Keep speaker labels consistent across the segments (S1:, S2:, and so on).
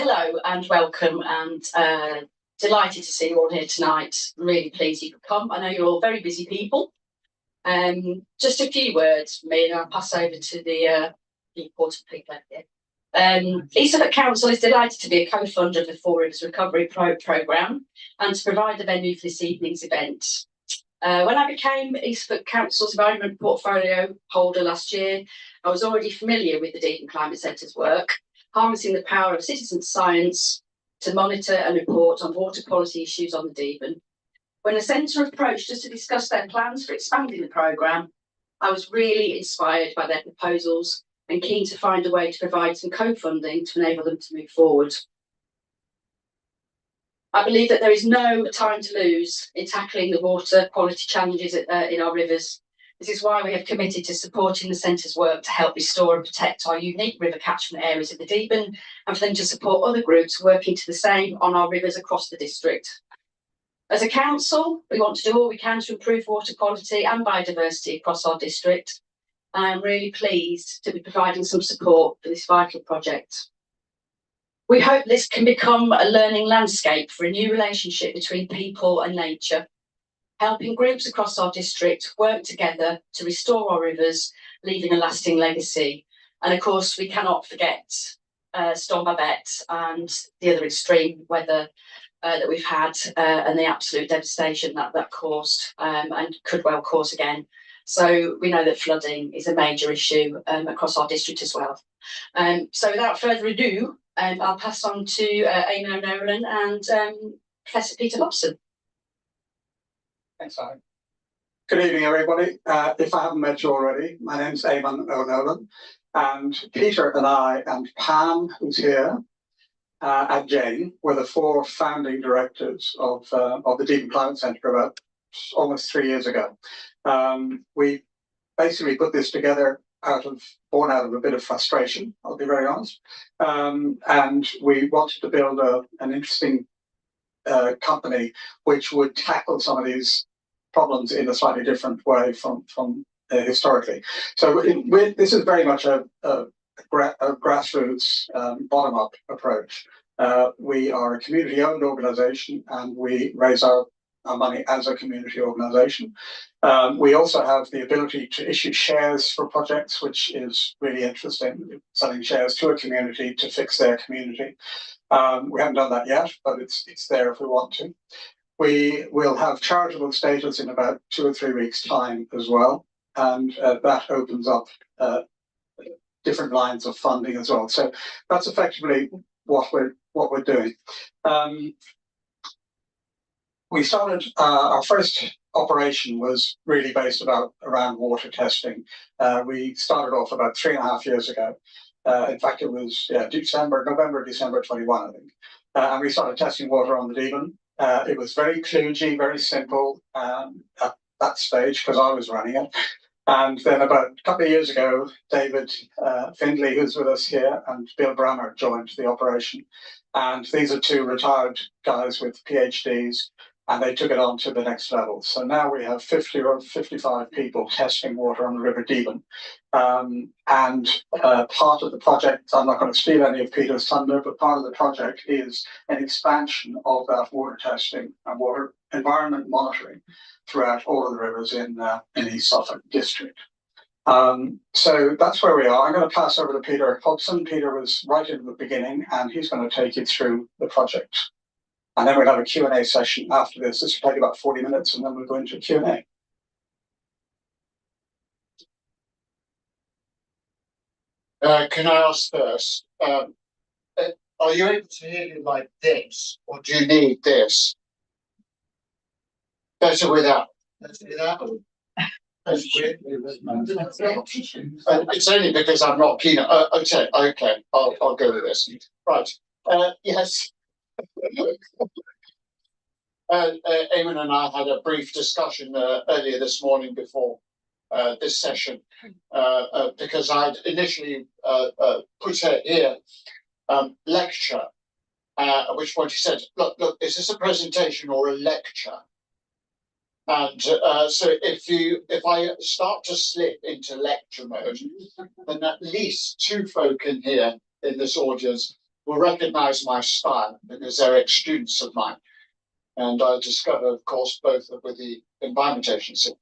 S1: Hello and welcome, and delighted to see you all here tonight. Really pleased you could come. I know you're all very busy people. Just a few words from me and I'll pass over to the important people here. East Suffolk Council is delighted to be a co-funder of the Four Rivers Recovery Programme and to provide the venue for this evening's event. When I became East Suffolk Council's Environment Portfolio holder last year, I was already familiar with the Deaton Climate Centre's work, harnessing the power of citizen science to monitor and report on water quality issues on the Devon. When the centre approached us to discuss their plans for expanding the programme, I was really inspired by their proposals and keen to find a way to provide some co-funding to enable them to move forward. I believe that there is no time to lose in tackling the water quality challenges in our rivers. This is why we have committed to supporting the centre's work to help restore and protect our unique river catchment areas of the Devon, and for them to support other groups working to the same on our rivers across the district. As a council, we want to do all we can to improve water quality and biodiversity across our district. I am really pleased to be providing some support for this vital project. We hope this can become a learning landscape for a new relationship between people and nature, helping groups across our district work together to restore our rivers, leaving a lasting legacy. And of course, we cannot forget Storm Babette and the other extreme weather that we've had and the absolute devastation that caused and could well cause again. So we know that flooding is a major issue across our district as well. So without further ado, I'll pass on to Eamon O'Nolan and Professor Peter Hobson.
S2: Thanks, Simon. Good evening, everybody. If I haven't met you already, my name's Eamon O'Nolan, and Peter and I and Pam, who's here, and Jane were the four founding directors of the Devon Climate Centre about almost 3 years ago. We basically put this together born out of a bit of frustration, I'll be very honest, and we wanted to build an interesting company which would tackle some of these problems in a slightly different way from historically. So this is very much a grassroots, bottom-up approach. We are a community-owned organisation and we raise our money as a community organisation. We also have the ability to issue shares for projects, which is really interesting, selling shares to a community to fix their community. We haven't done that yet, but it's there if we want to. We will have charitable status in about 2 or 3 weeks' time as well, and that opens up different lines of funding as well. So that's effectively what we're doing. We started our first operation was really based around water testing. We started off about 3.5 years ago. In fact, it was November, December 21, I think. And we started testing water on the Devon. It was very kludgy, very simple at that stage because I was running it. And then about a couple of years ago, David Findlay, who's with us here, and Bill Brammer joined the operation. And these are two retired guys with PhDs, and they took it on to the next level. So now we have 50 or 55 people testing water on the River Devon. And part of the project, I'm not going to steal any of Peter's thunder, but part of the project is an expansion of that water testing and water environment monitoring throughout all of the rivers in East Suffolk district. So that's where we are. I'm going to pass over to Peter Hobson. Peter was right in the beginning, and he's going to take you through the project. And then we'll have a Q&A session after this. This will take about 40 minutes, and then we'll go into Q&A.
S3: Can I ask first, are you able to hear me like this, or do you need this? Better without. Better without. It's only because I'm not keen. Okay, I'll go with this. Right. Yes. Eamon and I had a brief discussion earlier this morning before this session because I'd initially put her here lecture, at which point he said, look, is this a presentation or a lecture? And so if I start to slip into lecture mode, then at least 2 folk in here in this audience will recognise my style because they're ex-students of mine. And I'll discover, of course, both with the Environment Agency.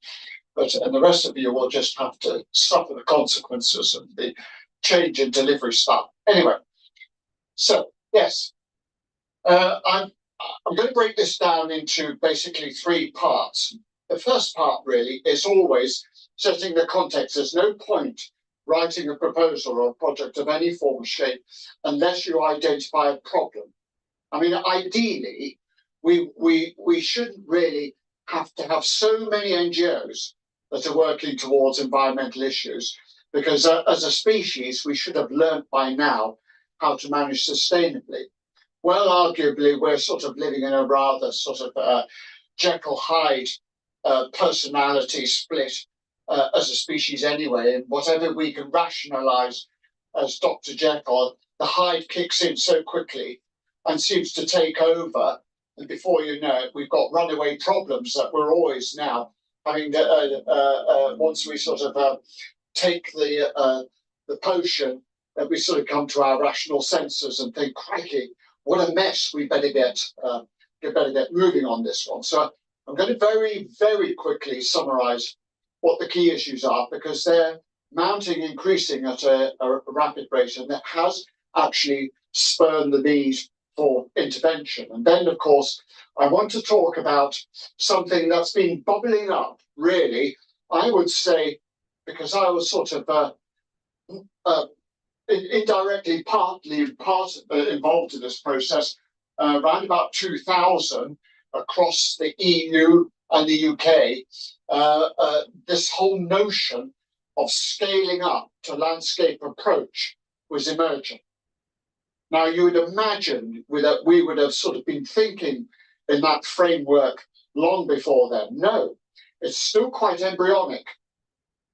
S3: And the rest of you will just have to suffer the consequences of the change in delivery style. Anyway, so yes, I'm going to break this down into basically 3 parts. The first part really is always setting the context. There's no point writing a proposal or a project of any form or shape unless you identify a problem. I mean, ideally, we shouldn't really have to have so many NGOs that are working towards environmental issues, because as a species, we should have learned by now how to manage sustainably. Well, arguably, we're sort of living in a rather sort of Jekyll-Hyde personality split as a species anyway, and whatever we can rationalize as Dr. Jekyll, the Hyde kicks in so quickly and seems to take over, and before you know it, we've got runaway problems that we're always now having once we sort of take the potion, that we sort of come to our rational senses and think, crikey, what a mess, we better get moving on this one. So I'm going to very, very quickly summarize what the key issues are, because they're mounting, increasing at a rapid rate, and that has actually spurred the need for intervention. And then, of course, I want to talk about something that's been bubbling up, really, I would say, because I was sort of indirectly, partly involved in this process around about 2000 across the EU and the UK. This whole notion of scaling up to landscape approach was emerging. Now, you would imagine that we would have sort of been thinking in that framework long before then. No, it's still quite embryonic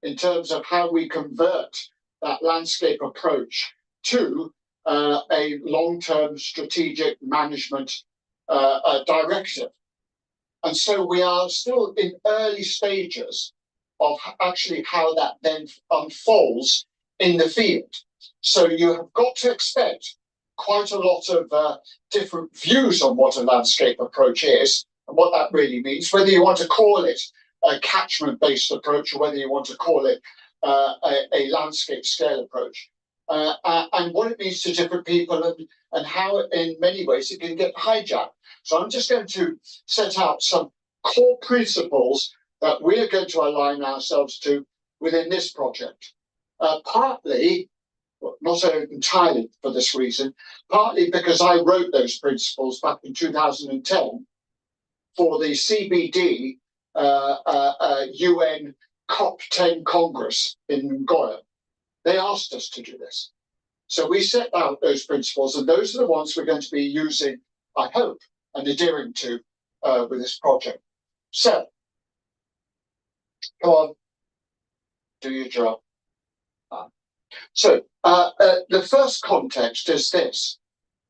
S3: in terms of how we convert that landscape approach to a long-term strategic management directive. And so we are still in early stages of actually how that then unfolds in the field. So you have got to expect quite a lot of different views on what a landscape approach is and what that really means, whether you want to call it a catchment-based approach or whether you want to call it a landscape scale approach, and what it means to different people, and how in many ways it can get hijacked. So I'm just going to set out some core principles that we're going to align ourselves to within this project. Partly, not entirely for this reason, partly because I wrote those principles back in 2010 for the CBD UN COP10 Congress in Nagoya. They asked us to do this. So we set out those principles, and those are the ones we're going to be using, I hope, and adhering to with this project. So, come on, do your job. So, the first context is this.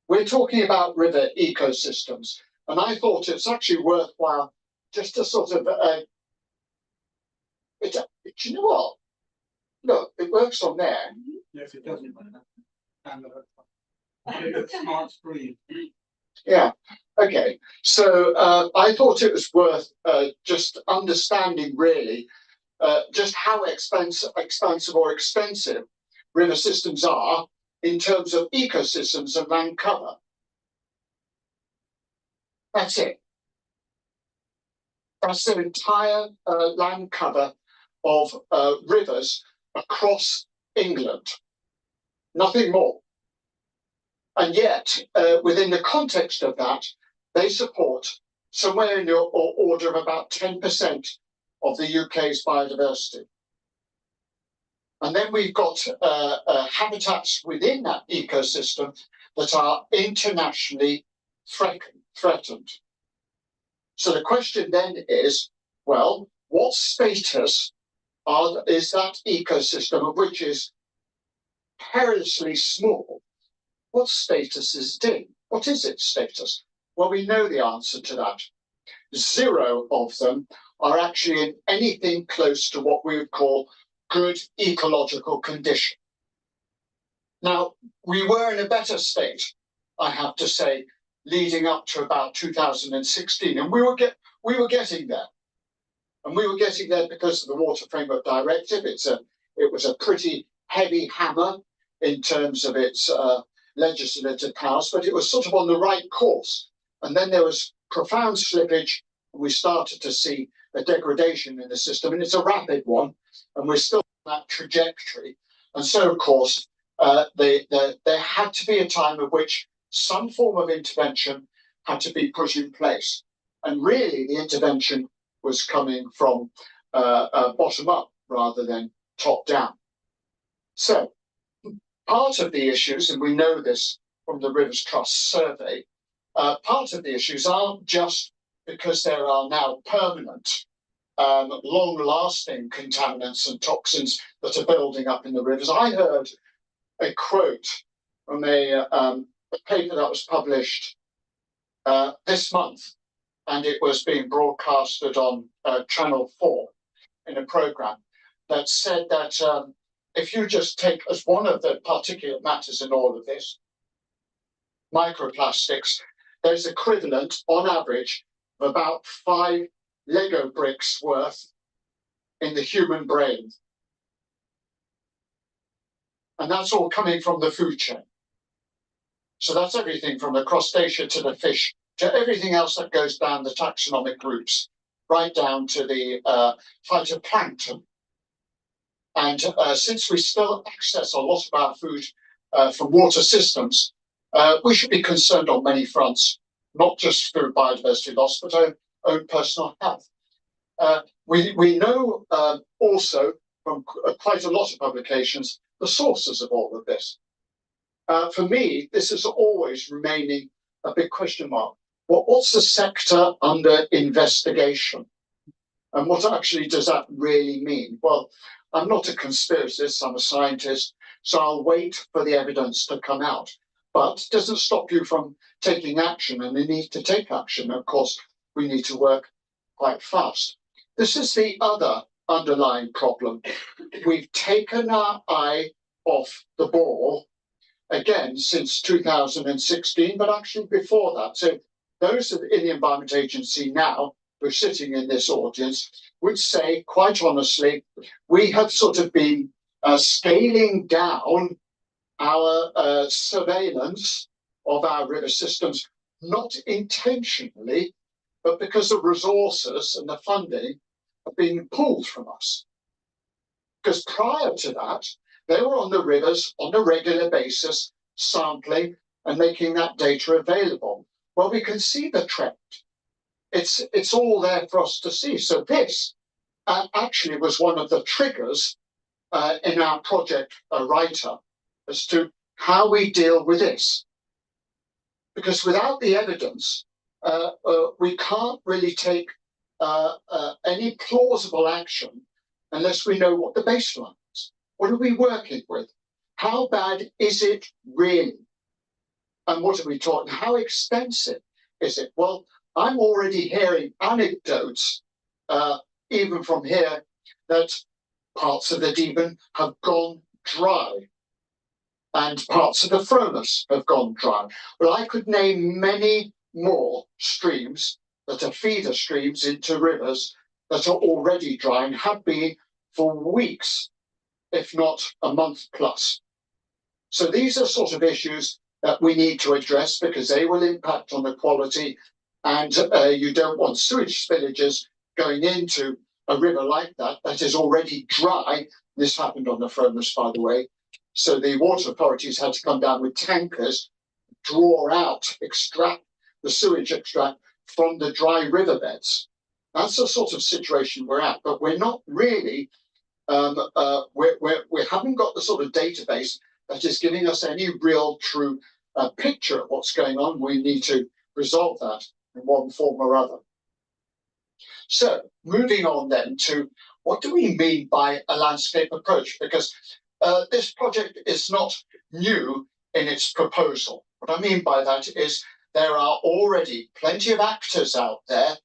S3: We're talking about river ecosystems, and I thought it's actually worthwhile just to sort of, do you know what? Look, it works on there.
S2: Yes, it doesn't. Smart screen.
S3: Yeah. Okay. So I thought it was worth just understanding really just how expansive or expensive river systems are in terms of ecosystems and land cover. That's it. That's the entire land cover of rivers across England. Nothing more. And yet, within the context of that, they support somewhere in the order of about 10% of the UK's biodiversity. And then we've got habitats within that ecosystem that are internationally threatened. So the question then is, well, what status is that ecosystem, of which is perilously small? What status is it in? What is its status? Well, we know the answer to that. 0 of them are actually in anything close to what we would call good ecological condition. Now, we were in a better state I have to say, leading up to about 2016, and we were getting there, and we were getting there because of the Water Framework Directive. It was a pretty heavy hammer in terms of its legislative powers, but it was sort of on the right course. And then there was profound slippage, and we started to see a degradation in the system, and it's a rapid one, and we're still on that trajectory. And so, of course, there had to be a time at which some form of intervention had to be put in place. And really, the intervention was coming from bottom up rather than top down. So, part of the issues, and we know this from the Rivers Trust survey, part of the issues aren't just because there are now permanent, long-lasting contaminants and toxins that are building up in the rivers. I heard a quote from a paper that was published this month, and it was being broadcasted on Channel 4 in a programme that said that if you just take as one of the particulate matters in all of this, microplastics, there's equivalent on average of about 5 Lego bricks worth in the human brain. And that's all coming from the food chain. So that's everything from the crustacea to the fish to everything else that goes down the taxonomic groups, right down to the phytoplankton. And since we still access a lot of our food from water systems, we should be concerned on many fronts, not just through biodiversity loss, but our own personal health. We know also from quite a lot of publications the sources of all of this. For me, this is always remaining a big question mark. What's the sector under investigation? And what actually does that really mean? Well, I'm not a conspiracist, I'm a scientist, so I'll wait for the evidence to come out. But it doesn't stop you from taking action, and you need to take action. Of course, we need to work quite fast. This is the other underlying problem. We've taken our eye off the ball, again, since 2016, but actually before that. So those in the Environment Agency now, who are sitting in this audience, would say, quite honestly, we have sort of been scaling down our surveillance of our river systems, not intentionally, but because the resources and the funding have been pulled from us. Because prior to that, they were on the rivers on a regular basis, sampling and making that data available. Well, we can see the trend. It's all there for us to see. So this actually was one of the triggers in our project writer as to how we deal with this. Because without the evidence, we can't really take any plausible action unless we know what the baseline is. What are we working with? How bad is it really? And what are we talking? How extensive is it? Well, I'm already hearing anecdotes, even from here, that parts of the Deben have gone dry and parts of the Fromus have gone dry. Well, I could name many more streams that are feeder streams into rivers that are already dry and have been for weeks, if not a month plus. So these are sort of issues that we need to address because they will impact on the quality, and you don't want sewage spillages going into a river like that that is already dry. This happened on the Fromus, by the way. So the water authorities had to come down with tankers, draw out, extract the sewage extract from the dry riverbeds. That's the sort of situation we're at, but we're not really, we haven't got the sort of database that is giving us any real true picture of what's going on. We need to resolve that in one form or other. So moving on then to what do we mean by a landscape approach? Because this project is not new in its proposal. What I mean by that is there are already plenty of actors out there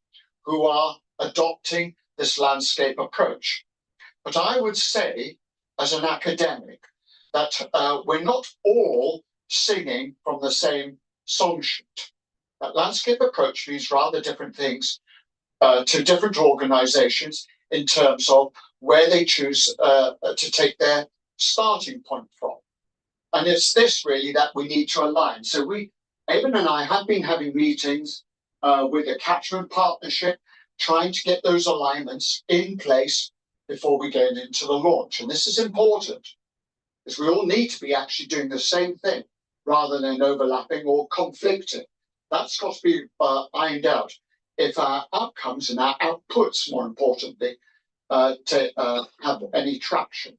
S3: who are adopting this landscape approach. But I would say, as an academic, that we're not all singing from the same song sheet. That landscape approach means rather different things to different organizations in terms of where they choose to take their starting point from. And it's this really that we need to align. So Eamon and I have been having meetings with the catchment partnership, trying to get those alignments in place before we get into the launch. And this is important because we all need to be actually doing the same thing rather than overlapping or conflicting. That's got to be ironed out if our outcomes and our outputs, more importantly, to have any traction.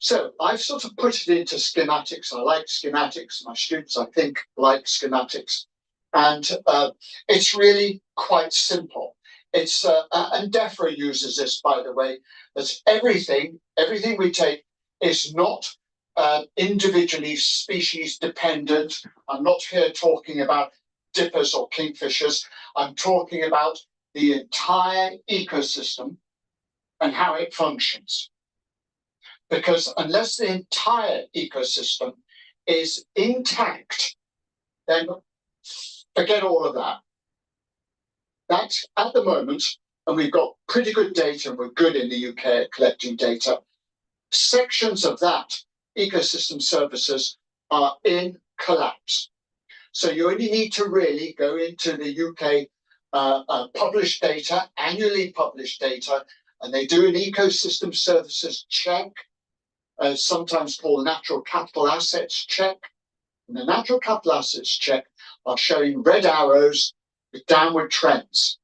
S3: So I've sort of put it into schematics. I like schematics. My students, I think, like schematics. And it's really quite simple. It's and DEFRA uses this, by the way, that everything we take is not individually species dependent. I'm not here talking about dippers or kingfishers. I'm talking about the entire ecosystem and how it functions. Because unless the entire ecosystem is intact, then forget all of that. That's at the moment, and we've got pretty good data, and we're good in the UK at collecting data. Sections of that ecosystem services are in collapse. So you only need to really go into the UK published data, annually published data, and they do an ecosystem services check, sometimes called natural capital assets check. And the natural capital assets check are showing red arrows with downward trends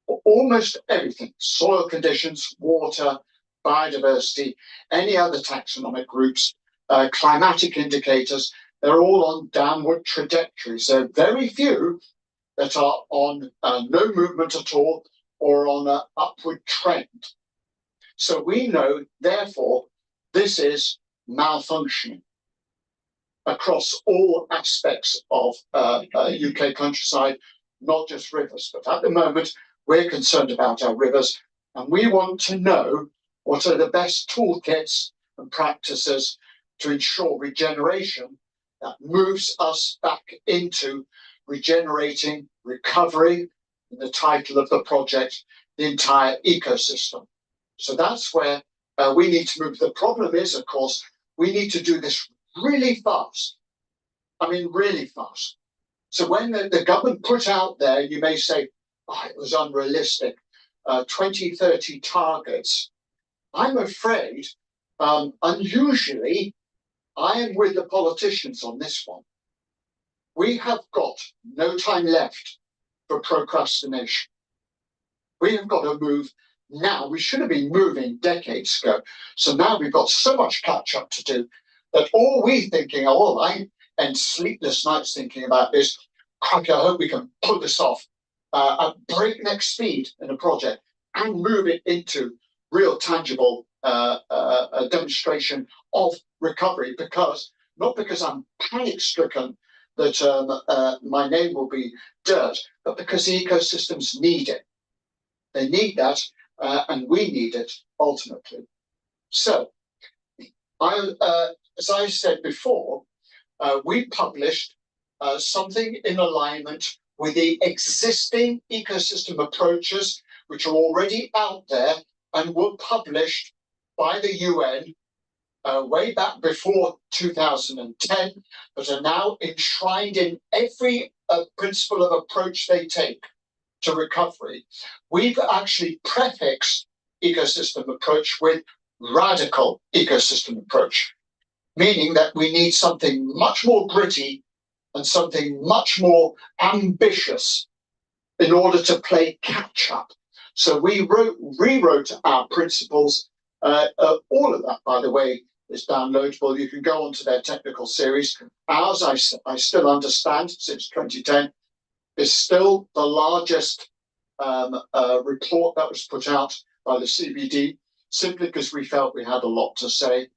S3: for almost everything: soil conditions, water, biodiversity, any other taxonomic groups, climatic indicators. They're all on downward trajectories. There are very few that are on no movement at all or on an upward trend. So we know, therefore, this is malfunctioning across all aspects of UK countryside, not just rivers. But at the moment, we're concerned about our rivers, and we want to know what are the best toolkits and practices to ensure regeneration that moves us back into regenerating, recovery, in the title of the project, the entire ecosystem. So that's where we need to move. The problem is, of course, we need to do this really fast. I mean, really fast. So when the government put out there, you may say, oh, it was unrealistic, 2030 targets. I'm afraid, unusually, I am with the politicians on this one. We have got no time left for procrastination. We have got to move now. We should have been moving decades ago. So now we've got so much catch up to do that all we're thinking, all I and sleepless nights thinking about is, crikey, I hope we can pull this off at breakneck speed in a project and move it into real tangible demonstration of recovery. Because not because I'm panic stricken that my name will be dirt, but because the ecosystems need it. They need that, and we need it ultimately. So, as I said before, we published something in alignment with the existing ecosystem approaches, which are already out there and were published by the UN way back before 2010, but are now enshrined in every principle of approach they take to recovery. We've actually prefixed ecosystem approach with radical ecosystem approach, meaning that we need something much more gritty and something much more ambitious in order to play catch up. So we rewrote our principles. All of that, by the way, is downloadable. You can go onto their technical series. Ours, I still understand, since 2010, is still the largest report that was put out by the CBD, simply because we felt we had a lot to say,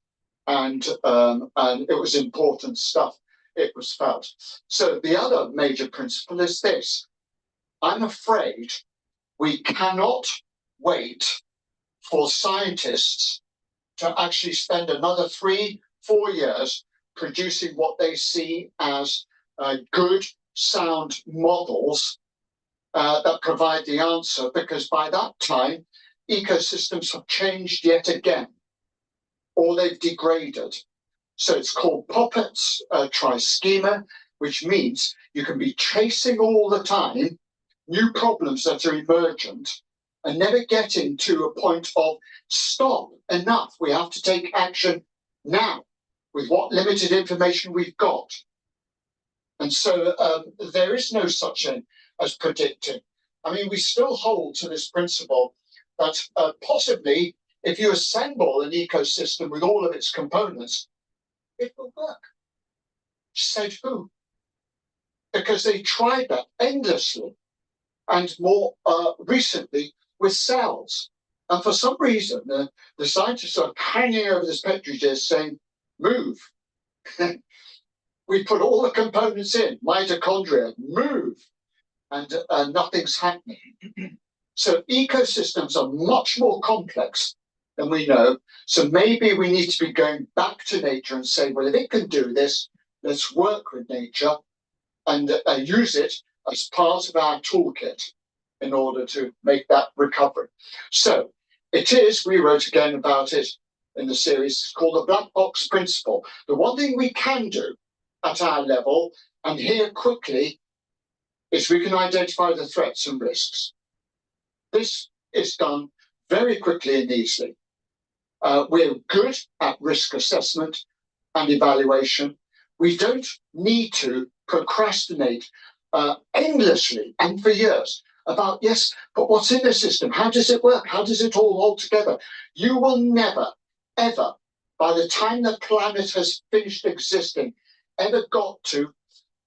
S3: and it was important stuff. It was felt. So the other major principle is this: I'm afraid we cannot wait for scientists to actually spend another 3-4 years producing what they see as good, sound models that provide the answer, because by that time, ecosystems have changed yet again, or they've degraded. So it's called Poppett's trischema, which means you can be chasing all the time new problems that are emergent and never getting to a point of stop, enough. We have to take action now with what limited information we've got. And so there is no such thing as predicting. I mean, we still hold to this principle that possibly if you assemble an ecosystem with all of its components, it will work. Said who? Because they tried that endlessly, and more recently with cells. And for some reason, the scientists are hanging over this petri dish saying, move. We put all the components in, mitochondria, move, and nothing's happening. So ecosystems are much more complex than we know. So maybe we need to be going back to nature and say, well, if it can do this, let's work with nature and use it as part of our toolkit in order to make that recovery. So it is, we wrote again about it in the series, it's called the black box principle. The one thing we can do at our level, and here quickly, is we can identify the threats and risks. This is done very quickly and easily. We're good at risk assessment and evaluation. We don't need to procrastinate endlessly and for years about, yes, but what's in the system? How does it work? How does it all hold together? You will never, ever, by the time the planet has finished existing, ever got to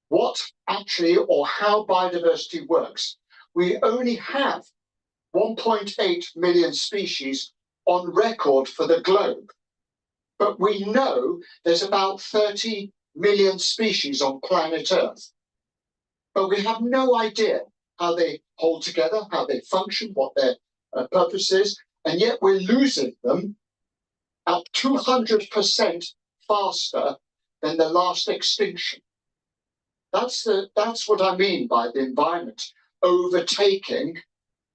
S3: what actually or how biodiversity works. We only have 1.8 million species on record for the globe. But we know there's about 30 million species on planet Earth. But we have no idea how they hold together, how they function, what their purpose is, and yet we're losing them at 200% faster than the last extinction. That's what I mean by the environment overtaking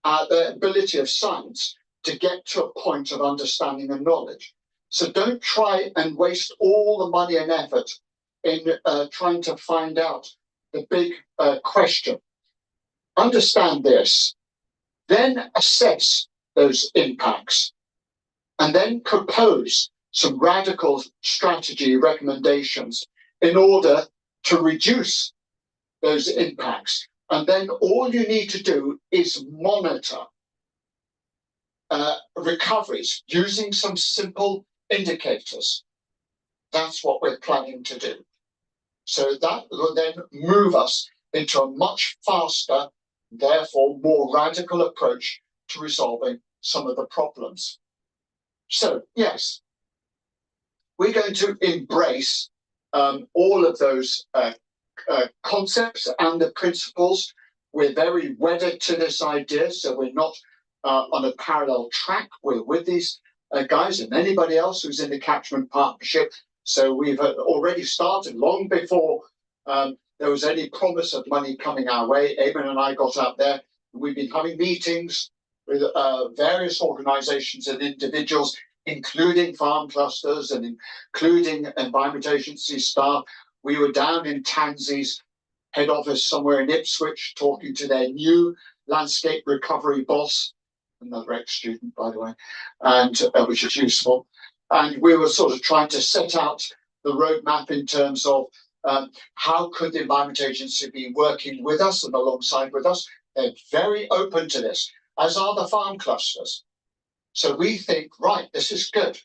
S3: the ability of science to get to a point of understanding and knowledge. So don't try and waste all the money and effort in trying to find out the big question. Understand this, then assess those impacts, and then propose some radical strategy recommendations in order to reduce those impacts. And then all you need to do is monitor recoveries using some simple indicators. That's what we're planning to do. So that will then move us into a much faster, therefore more radical approach to resolving some of the problems. So yes, we're going to embrace all of those concepts and the principles. We're very wedded to this idea, so we're not on a parallel track. We're with these guys and anybody else who's in the catchment partnership. So we've already started long before there was any promise of money coming our way. Eamon and I got out there. We've been having meetings with various organizations and individuals, including farm clusters and including Environment Agency staff. We were down in Tansy's head office somewhere in Ipswich talking to their new landscape recovery boss, another ex-student, by the way, and which is useful. And we were sort of trying to set out the roadmap in terms of how could the Environment Agency be working with us and alongside with us. They're very open to this, as are the farm clusters. So we think, right, this is good.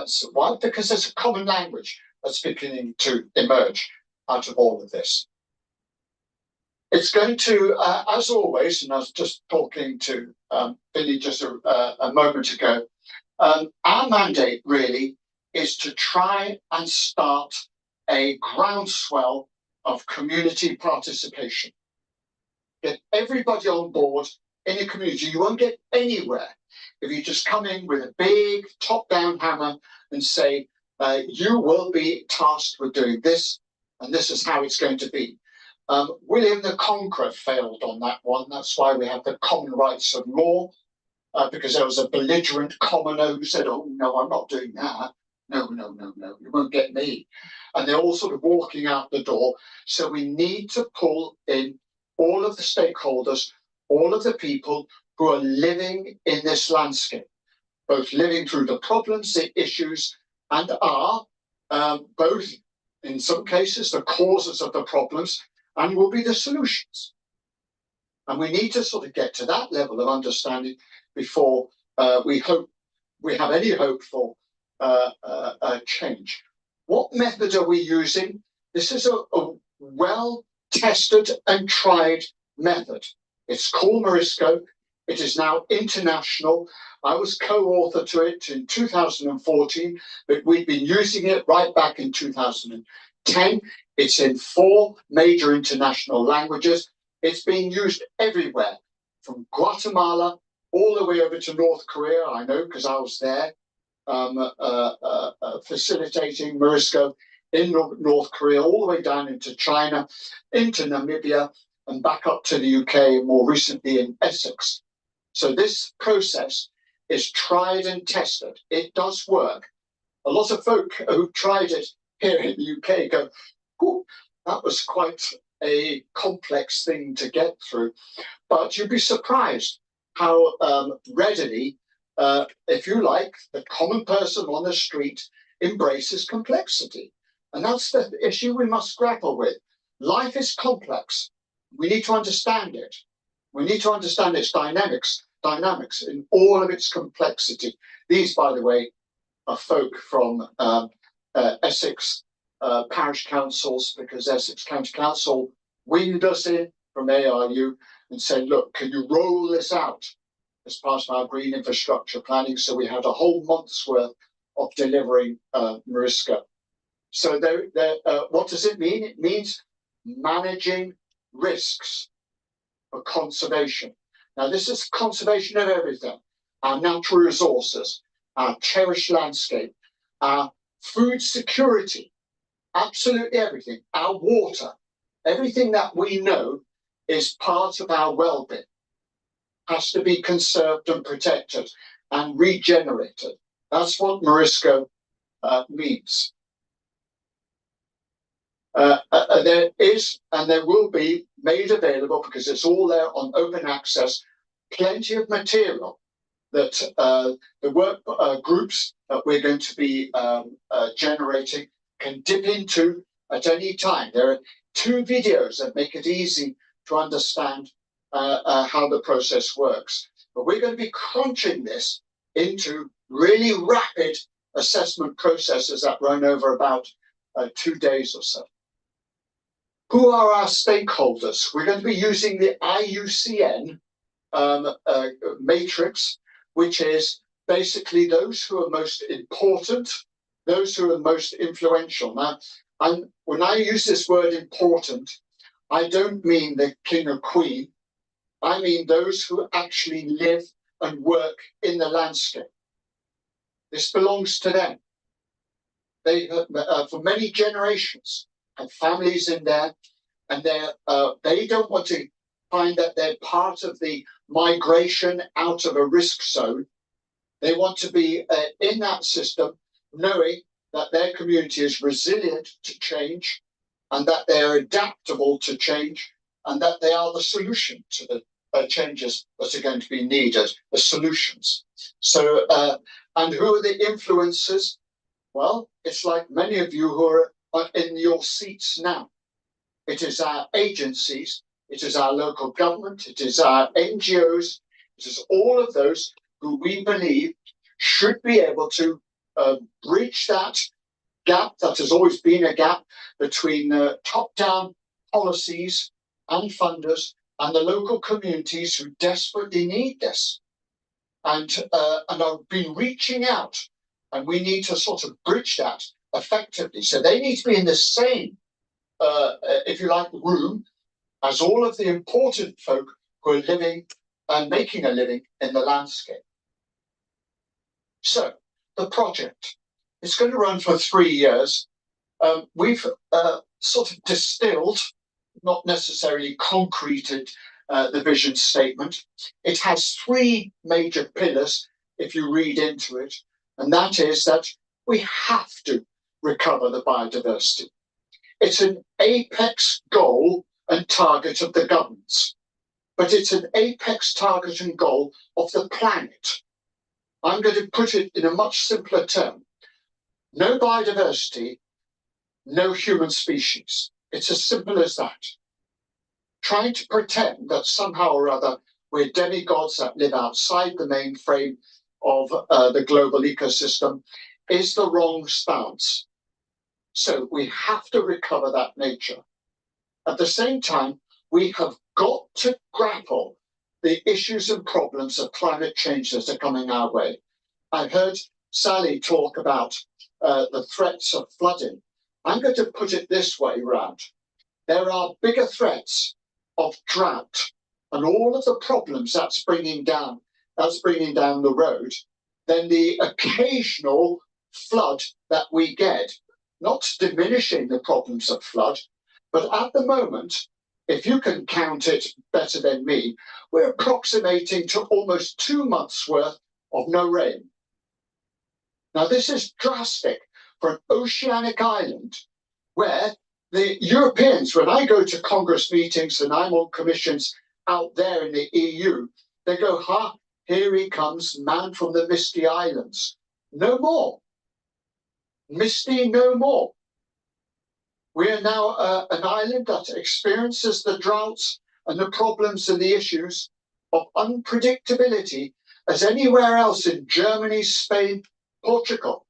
S3: So why? Because there's a common language that's beginning to emerge out of all of this. It's going to, as always, and I was just talking to Billy just a moment ago, our mandate really is to try and start a groundswell of community participation. Get everybody on board in a community. You won't get anywhere if you just come in with a big top-down hammer and say, you will be tasked with doing this, and this is how it's going to be. William the Conqueror failed on that one. That's why we have the common rights of law, because there was a belligerent commoner who said, "Oh no, I'm not doing that. No, no, no, no, you won't get me." And they're all sort of walking out the door. So we need to pull in all of the stakeholders, all of the people who are living in this landscape, both living through the problems, the issues, and are both, in some cases, the causes of the problems and will be the solutions. And we need to sort of get to that level of understanding before we have any hope for change. What method are we using? This is a well-tested and tried method. It's called Morisco. It is now international. I was co-author to it in 2014, but we've been using it right back in 2010. It's in 4 major international languages. It's being used everywhere, from Guatemala all the way over to North Korea. I know because I was there facilitating Morisco in North Korea, all the way down into China, into Namibia, and back up to the UK, and more recently in Essex. So this process is tried and tested. It does work. A lot of folk who tried it here in the UK go, "Ooh, that was quite a complex thing to get through." But you'd be surprised how readily, if you like, the common person on the street embraces complexity. And that's the issue we must grapple with. Life is complex. We need to understand it. We need to understand its dynamics in all of its complexity. These, by the way, are folk from Essex parish councils, because Essex County Council winged us in from ARU and said, "Look, can you roll this out as part of our green infrastructure planning?" So we had a whole month's worth of delivering Morisco. So what does it mean? It means managing risks for conservation. Now, this is conservation of everything: our natural resources, our cherished landscape, our food security, absolutely everything, our water, everything that we know is part of our well-being has to be conserved and protected and regenerated. That's what Morisco means. There is, and there will be, made available, because it's all there on open access, plenty of material that the work groups that we're going to be generating can dip into at any time. There are 2 videos that make it easy to understand how the process works. But we're going to be crunching this into really rapid assessment processes that run over about 2 days or so. Who are our stakeholders? We're going to be using the IUCN matrix, which is basically those who are most important, those who are most influential. Now, when I use this word important, I don't mean the king or queen. I mean those who actually live and work in the landscape. This belongs to them. They, for many generations, have families in there, and they don't want to find that they're part of the migration out of a risk zone. They want to be in that system, knowing that their community is resilient to change, and that they are adaptable to change, and that they are the solution to the changes that are going to be needed, the solutions. So, and who are the influencers? Well, it's like many of you who are in your seats now. It is our agencies, it is our local government, it is our NGOs, it is all of those who we believe should be able to bridge that gap that has always been a gap between top-down policies and funders and the local communities who desperately need this, and have been reaching out, and we need to sort of bridge that effectively. So they need to be in the same, if you like, room as all of the important folk who are living and making a living in the landscape. So the project, it's going to run for 3 years. We've sort of distilled, not necessarily concreted, the vision statement. It has three major pillars if you read into it, and that is that we have to recover the biodiversity. It's an apex goal and target of the governments, but it's an apex target and goal of the planet. I'm going to put it in a much simpler term. No biodiversity, no human species. It's as simple as that. Trying to pretend that somehow or other we're demigods that live outside the main frame of the global ecosystem is the wrong stance. So we have to recover that nature. At the same time, we have got to grapple the issues and problems of climate change that are coming our way. I've heard Sally talk about the threats of flooding. I'm going to put it this way, Rand. There are bigger threats of drought and all of the problems that's bringing down the road than the occasional flood that we get. Not diminishing the problems of flood, but at the moment, if you can count it better than me, we're approximating to almost 2 months' worth of no rain. Now, this is drastic for an oceanic island where the Europeans, when I go to Congress meetings and I'm on commissions out there in the EU, they go, ha, here he comes, man from the Misty Islands. No more. Misty, no more. We are now an island that experiences the droughts and the problems and the issues of unpredictability as anywhere else in Germany, Spain, Portugal.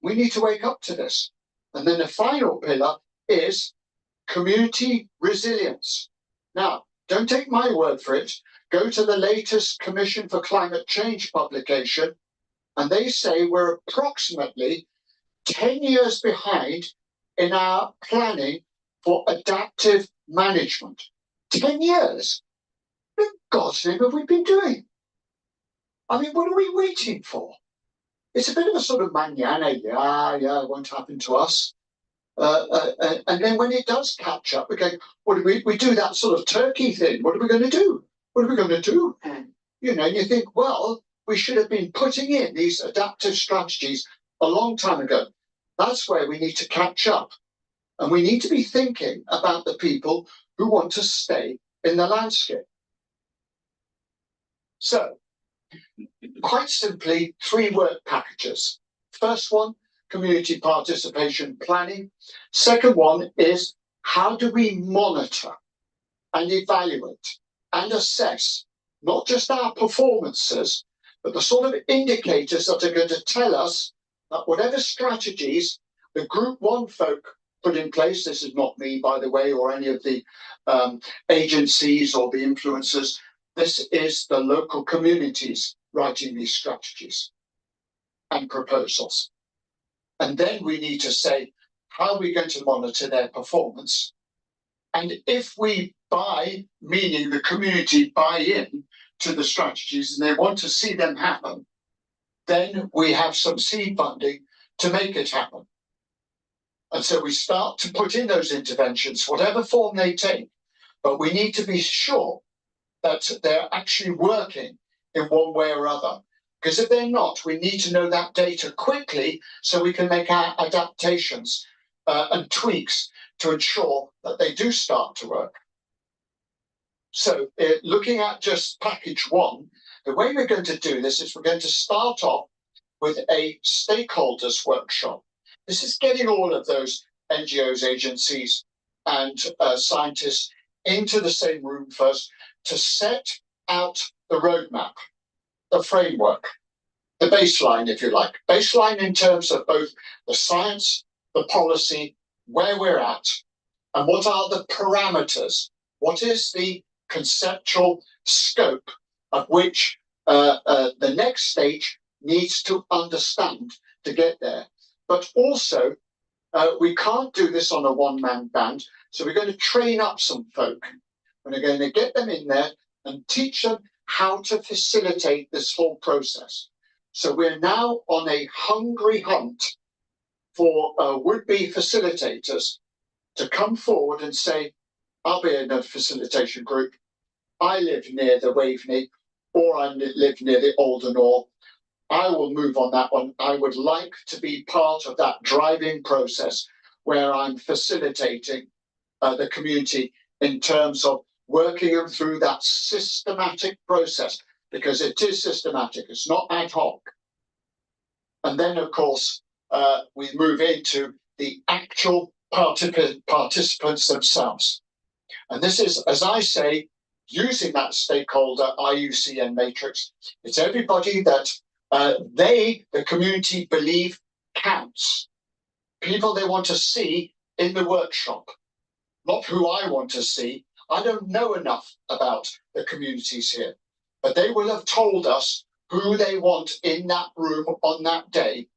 S3: We need to wake up to this. And then the final pillar is community resilience. Now, don't take my word for it. Go to the latest Commission for Climate Change publication, and they say we're approximately 10 years behind in our planning for adaptive management. 10 years? What in God's name have we been doing? I mean, what are we waiting for? It's a bit of a sort of mañana, yeah, it won't happen to us. And then when it does catch up, we go, what do we do that sort of turkey thing? What are we going to do? What are we going to do? You know, and you think, well, we should have been putting in these adaptive strategies a long time ago. That's where we need to catch up. And we need to be thinking about the people who want to stay in the landscape. So, quite simply, 3 work packages. First one, community participation planning. Second one is how do we monitor and evaluate and assess not just our performances, but the sort of indicators that are going to tell us that whatever strategies the Group 1 folk put in place, this is not me, by the way, or any of the agencies or the influencers, this is the local communities writing these strategies and proposals. And then we need to say, how are we going to monitor their performance? And if we buy, meaning the community buy in to the strategies and they want to see them happen, then we have some seed funding to make it happen. And so we start to put in those interventions, whatever form they take, but we need to be sure that they're actually working in one way or other. Because if they're not, we need to know that data quickly so we can make our adaptations and tweaks to ensure that they do start to work. So looking at just package 1, the way we're going to do this is we're going to start off with a stakeholders workshop. This is getting all of those NGOs, agencies, and scientists into the same room first to set out the roadmap, the framework, the baseline, if you like. Baseline in terms of both the science, the policy, where we're at, and what are the parameters. What is the conceptual scope of which the next stage needs to understand to get there. But also, we can't do this on a one-man band, so we're going to train up some folk. We're going to get them in there and teach them how to facilitate this whole process. So we're now on a hungry hunt for would-be facilitators to come forward and say, I'll be in a facilitation group. I live near the Waveney, or I live near the Alden, or I will move on that one. I would like to be part of that driving process where I'm facilitating the community in terms of working them through that systematic process, because it is systematic, it's not ad hoc. And then, of course, we move into the actual participants themselves. And this is, as I say, using that stakeholder IUCN matrix. It's everybody that the community, believe counts. People they want to see in the workshop, not who I want to see. I don't know enough about the communities here, but they will have told us who they want in that room on that day,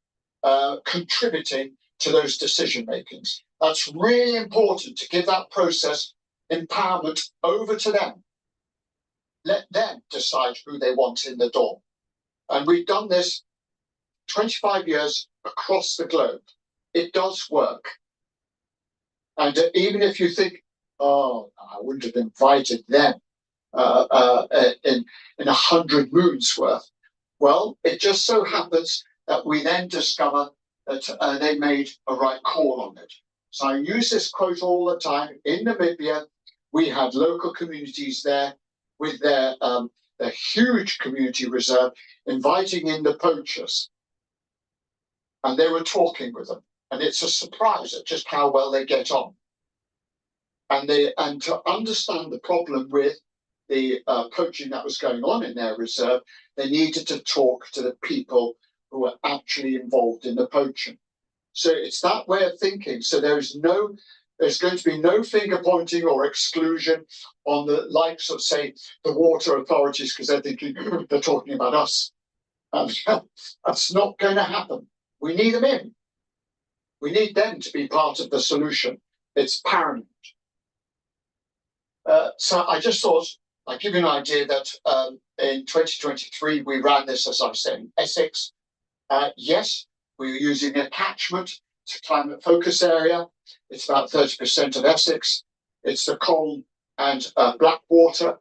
S3: contributing to those decision makings. That's really important, to give that process empowerment over to them. Let them decide who they want in the door. And we've done this 25 years across the globe. It does work. And even if you think, oh, I wouldn't have invited them in 100 moons worth, well, it just so happens that we then discover that they made a right call on it. So I use this quote all the time. In Namibia, we had local communities there with their huge community reserve, inviting in the poachers. And they were talking with them. And it's a surprise at just how well they get on. And to understand the problem with the poaching that was going on in their reserve, they needed to talk to the people who were actually involved in the poaching. So it's that way of thinking. So there's going to be no finger pointing or exclusion on the likes of, say, the water authorities, because they're thinking they're talking about us. That's not going to happen. We need them in. We need them to be part of the solution. It's paramount. So I just thought I'd give you an idea that in 2023, we ran this, as I was saying, Essex. Yes, we were using a catchment to climate focus area. It's about 30% of Essex. It's the Colne and Blackwater.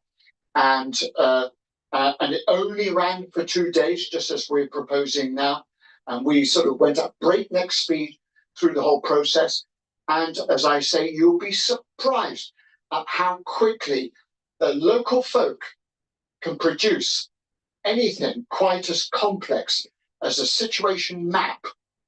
S3: And it only ran for 2 days, just as we're proposing now. And we sort of went at breakneck speed through the whole process. And as I say, you'll be surprised at how quickly the local folk can produce anything quite as complex as a situation map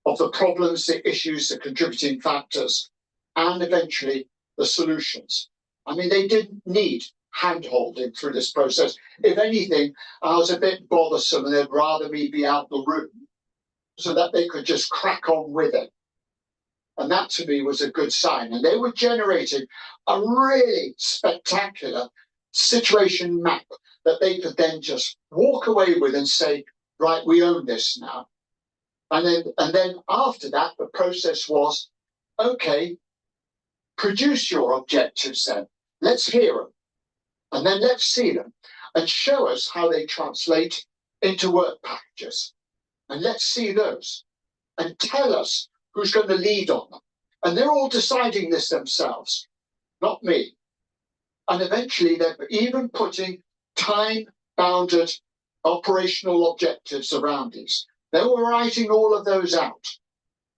S3: of the problems, the issues, the contributing factors, and eventually the solutions. I mean, they didn't need hand-holding through this process. If anything, I was a bit bothersome and they'd rather me be out the room so that they could just crack on with it. And that to me was a good sign. And they were generating a really spectacular situation map that they could then just walk away with and say, right, we own this now. And then after that, the process was, okay, produce your objectives then. Let's hear them. And then let's see them and show us how they translate into work packages. And let's see those and tell us who's going to lead on them. And they're all deciding this themselves, not me. And eventually they're even putting time-bounded operational objectives around these. They were writing all of those out.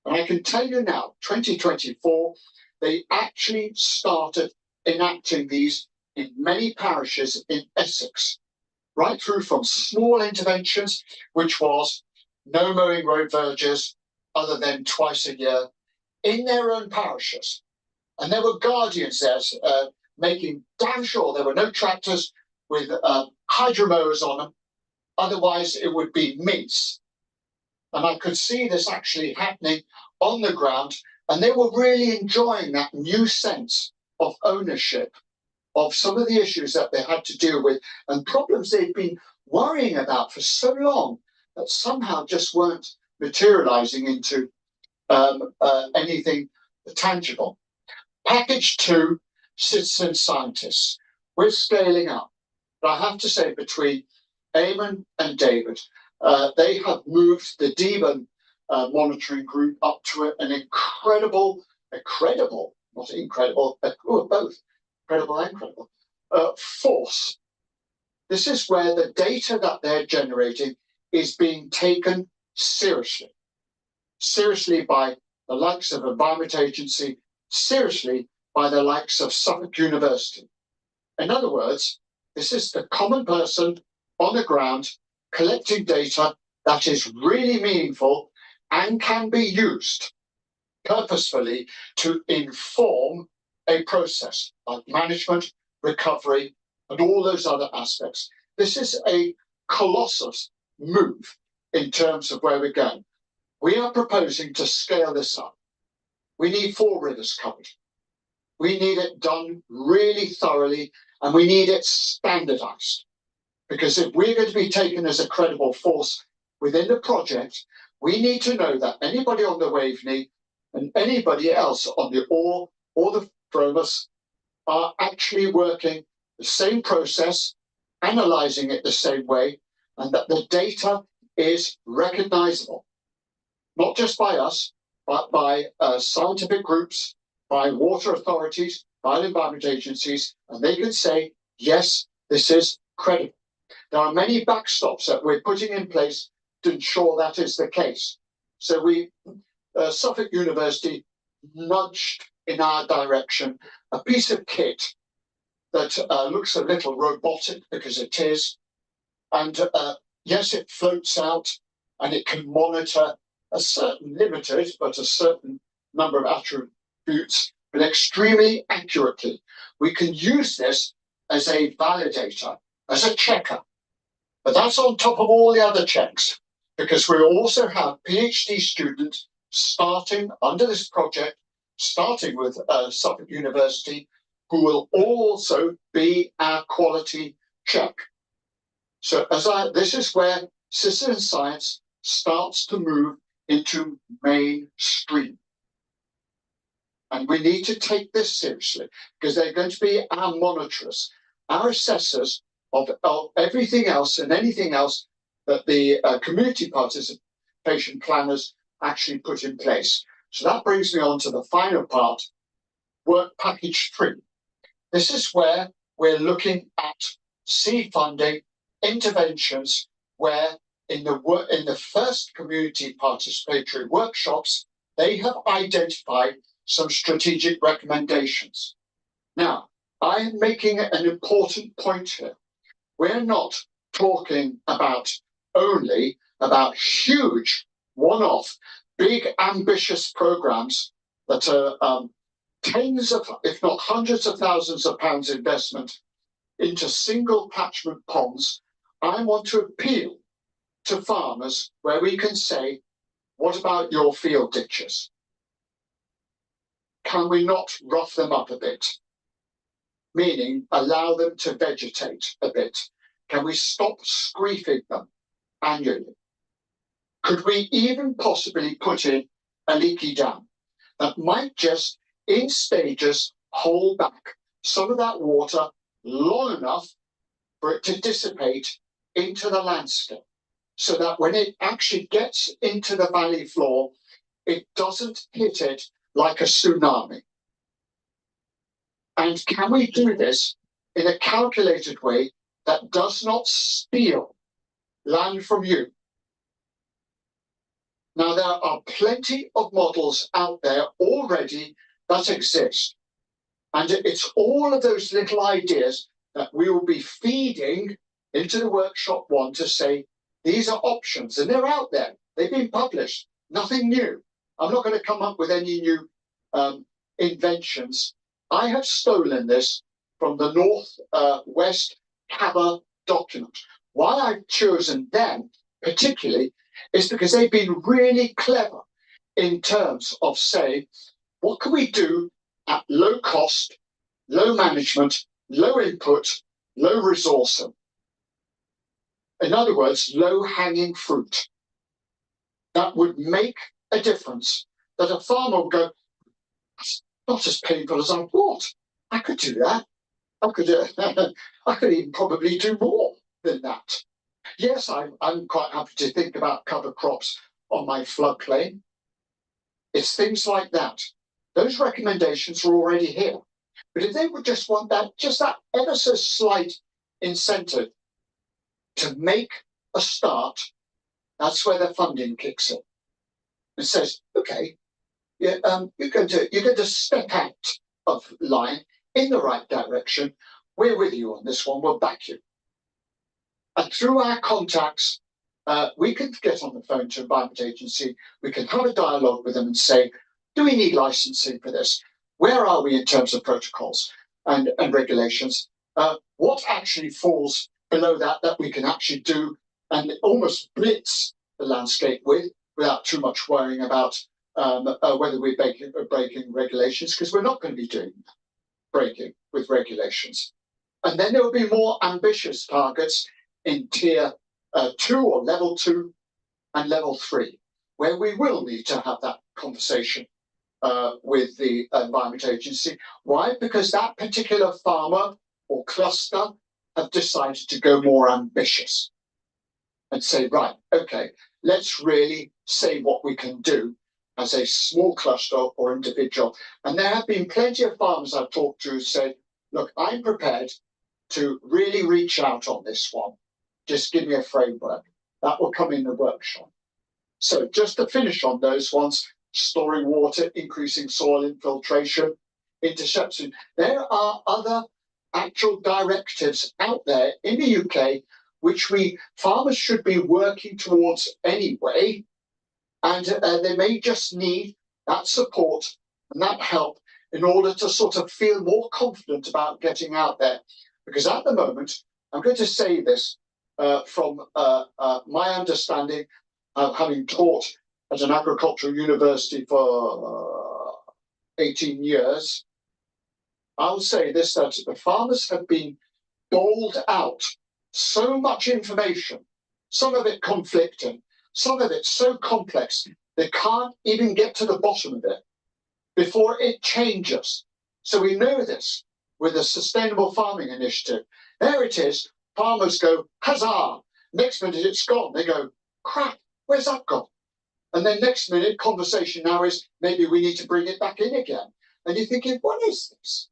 S3: And I can tell you now, 2024, they actually started enacting these in many parishes in Essex, right through from small interventions, which was no mowing road verges other than twice a year in their own parishes. And there were guardians there making damn sure there were no tractors with hydro mowers on them. Otherwise, it would be mince. And I could see this actually happening on the ground. And they were really enjoying that new sense of ownership of some of the issues that they had to deal with and problems they'd been worrying about for so long that somehow just weren't materializing into anything tangible. Package 2, citizen scientists. We're scaling up. But I have to say, between Eamon and David, they have moved the Devon monitoring group up to an incredible not incredible, both credible and credible, force. This is where the data that they're generating is being taken seriously. Seriously by the likes of Environment Agency, seriously by the likes of Suffolk University. In other words, this is the common person on the ground collecting data that is really meaningful and can be used purposefully to inform a process like management, recovery, and all those other aspects. This is a colossal move in terms of where we're going. We are proposing to scale this up. We need 4 rivers covered. We need it done really thoroughly, and we need it standardized. Because if we're going to be taken as a credible force within the project, we need to know that anybody on the Waveney and anybody else on the Ore or the Frobus are actually working the same process, analyzing it the same way, and that the data is recognizable, not just by us, but by scientific groups, by water authorities, by environment agencies, and they can say, yes, this is credible. There are many backstops that we're putting in place to ensure that is the case. So Suffolk University nudged in our direction a piece of kit that looks a little robotic, because it is. And yes, it floats out and it can monitor a certain limited, but a certain number of attributes, but extremely accurately. We can use this as a validator, as a checker. But that's on top of all the other checks, because we also have PhD students starting under this project, starting with Suffolk University, who will also be our quality check. So this is where citizen science starts to move into mainstream. And we need to take this seriously, because they're going to be our monitors, our assessors of everything else and anything else that the community participation planners actually put in place. So that brings me on to the final part, work package 3. This is where we're looking at seed funding interventions, where in the first community participatory workshops, they have identified some strategic recommendations. Now, I am making an important point here. We're not talking only about huge one-off, big, ambitious programs that are tens of, if not hundreds of thousands of pounds investment into single catchment ponds. I want to appeal to farmers where we can say, what about your field ditches? Can we not rough them up a bit? Meaning allow them to vegetate a bit. Can we stop screefing them annually? Could we even possibly put in a leaky dam that might just in stages hold back some of that water long enough for it to dissipate into the landscape, so that when it actually gets into the valley floor, it doesn't hit it like a tsunami? And can we do this in a calculated way that does not steal land from you? Now, there are plenty of models out there already that exist. And it's all of those little ideas that we will be feeding into the workshop 1 to say, these are options, and they're out there. They've been published, nothing new. I'm not going to come up with any new inventions. I have stolen this from the North-West CABA document. Why I've chosen them particularly is because they've been really clever in terms of saying, what can we do at low cost, low management, low input, low resourcing? In other words, low hanging fruit. That would make a difference, that a farmer would go, that's not as painful as I thought. I could do that. I could even probably do more than that. Yes, I'm quite happy to think about cover crops on my floodplain. It's things like that. Those recommendations are already here. But if they would just want that, just that ever so slight incentive to make a start, that's where the funding kicks in. It says, okay, yeah, you're going to step out of line in the right direction. We're with you on this one. We'll back you. And through our contacts, we can get on the phone to Environment Agency. We can have a dialogue with them and say, do we need licensing for this? Where are we in terms of protocols and regulations? What actually falls below that we can actually do and almost blitz the landscape with without too much worrying about whether we're breaking regulations, because we're not going to be doing that, breaking with regulations. And then there will be more ambitious targets in tier 2 or level 2 and level 3, where we will need to have that conversation with the Environment Agency. Why? Because that particular farmer or cluster have decided to go more ambitious and say, right, okay, let's really say what we can do as a small cluster or individual. And there have been plenty of farmers I've talked to who say, look, I'm prepared to really reach out on this one. Just give me a framework. That will come in the workshop. So just to finish on those ones, storing water, increasing soil infiltration, interception. There are other actual directives out there in the UK which farmers should be working towards anyway, and they may just need that support and that help in order to sort of feel more confident about getting out there. Because at the moment, I'm going to say this from my understanding of having taught at an agricultural university for 18 years, I'll say this, that the farmers have been doled out so much information, some of it conflicting, some of it so complex, they can't even get to the bottom of it before it changes. So we know this with the Sustainable Farming Initiative. There it is, farmers go, huzzah, next minute it's gone. They go, crap, where's that gone? And then next minute, conversation now is, maybe we need to bring it back in again. And you're thinking, what is this?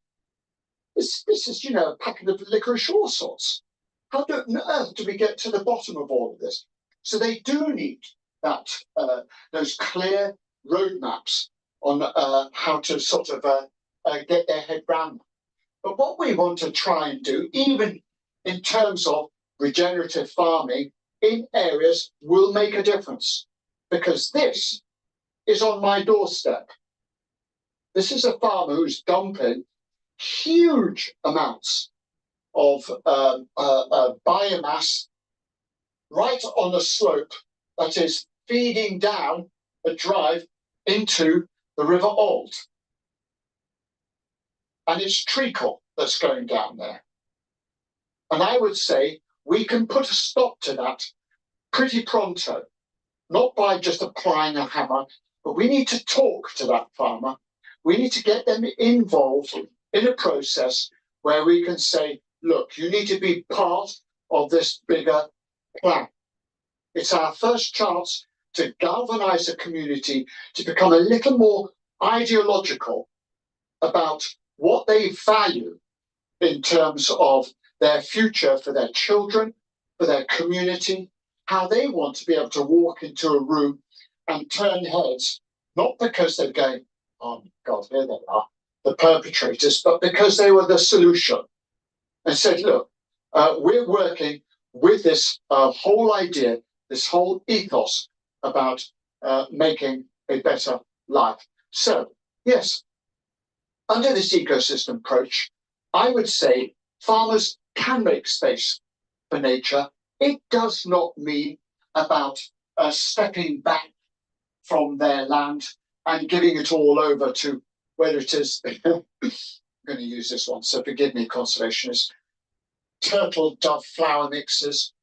S3: This is, a packet of licorice all sorts. How on earth do we get to the bottom of all of this? So they do need that those clear roadmaps on how to sort of get their head round. But what we want to try and do, even in terms of regenerative farming in areas, will make a difference. Because this is on my doorstep. This is a farmer who's dumping huge amounts of biomass right on a slope that is feeding down a drive into the River Old. And it's treacle that's going down there. And I would say we can put a stop to that pretty pronto, not by just applying a hammer, but we need to talk to that farmer. We need to get them involved in a process where we can say, look, you need to be part of this bigger plan. It's our first chance to galvanize the community to become a little more ideological about what they value in terms of their future for their children, for their community, how they want to be able to walk into a room and turn heads, not because they're going, oh God, here they are, the perpetrators, but because they were the solution. And said, look, we're working with this whole idea, this whole ethos about making a better life. So, yes, under this ecosystem approach, I would say farmers can make space for nature. It does not mean about stepping back from their land and giving it all over to whether it is, I'm going to use this one, so forgive me, conservationists, turtle dove flower mixes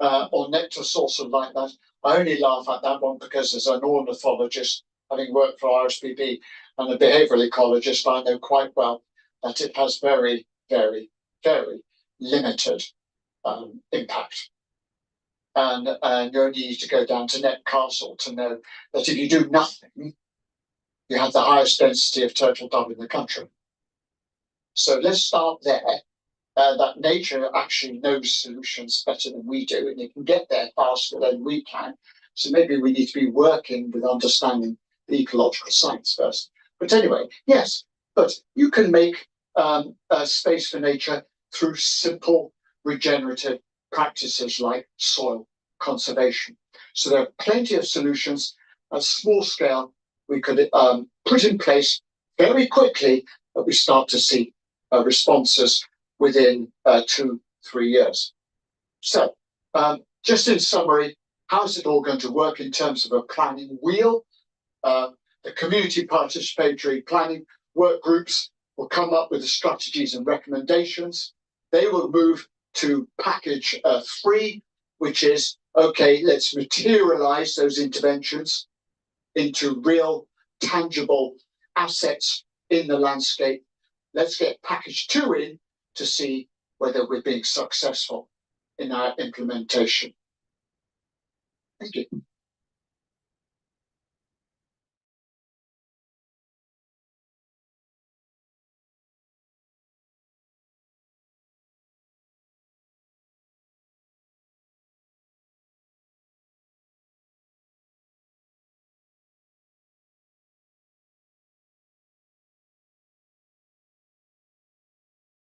S3: or nectar source of like that. I only laugh at that one because as an ornithologist, having worked for RSPB and a behavioural ecologist, I know quite well that it has very, very, very limited impact. And you only need to go down to Net Castle to know that if you do nothing, you have the highest density of turtle dove in the country. So let's start there. That nature actually knows solutions better than we do, and it can get there faster than we can. So maybe we need to be working with understanding the ecological science first. But anyway, yes, but you can make a space for nature through simple regenerative practices like soil conservation. So there are plenty of solutions at small scale we could put in place very quickly, that we start to see responses within 2-3 years. So just in summary, how's it all going to work in terms of a planning wheel? The community participatory planning work groups will come up with the strategies and recommendations. They will move to package 3, which is, okay, let's materialize those interventions into real, tangible assets in the landscape. Let's get package 2 in to see whether we're being successful in our implementation. Thank you.